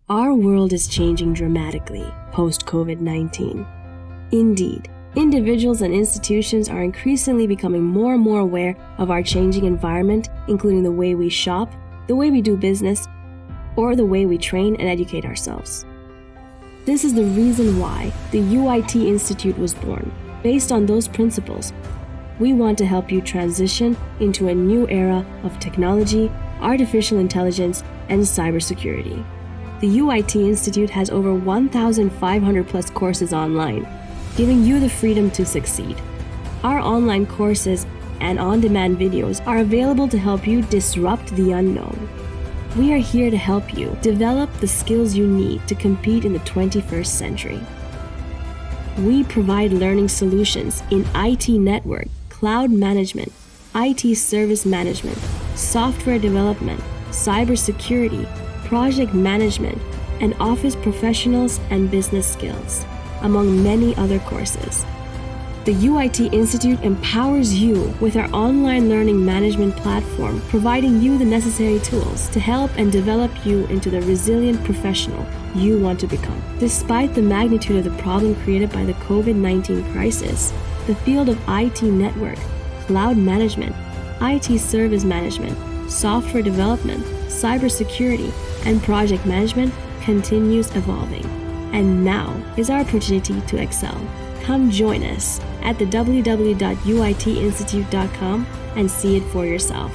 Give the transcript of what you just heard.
Our world is changing dramatically post-COVID-19. Indeed, individuals and institutions are increasingly becoming more and more aware of our changing environment, including the way we shop, the way we do business, or the way we train and educate ourselves. This is the reason why the UIT Institute was born. Based on those principles, we want to help you transition into a new era of technology, artificial intelligence, and cybersecurity. The UIT Institute has over 1,500 plus courses online, giving you the freedom to succeed. Our online courses and on-demand videos are available to help you disrupt the unknown. We are here to help you develop the skills you need to compete in the 21st century. We provide learning solutions in IT network, cloud management, IT service management, software development, cybersecurity, project management, and office professionals and business skills, among many other courses. The UIT Institute empowers you with our online learning management platform, providing you the necessary tools to help and develop you into the resilient professional you want to become. Despite the magnitude of the problem created by the COVID-19 crisis, the field of IT network, cloud management, IT service management, software development, cybersecurity, and project management continues evolving. And now is our opportunity to excel. Come join us at the www.uitinstitute.com and see it for yourself.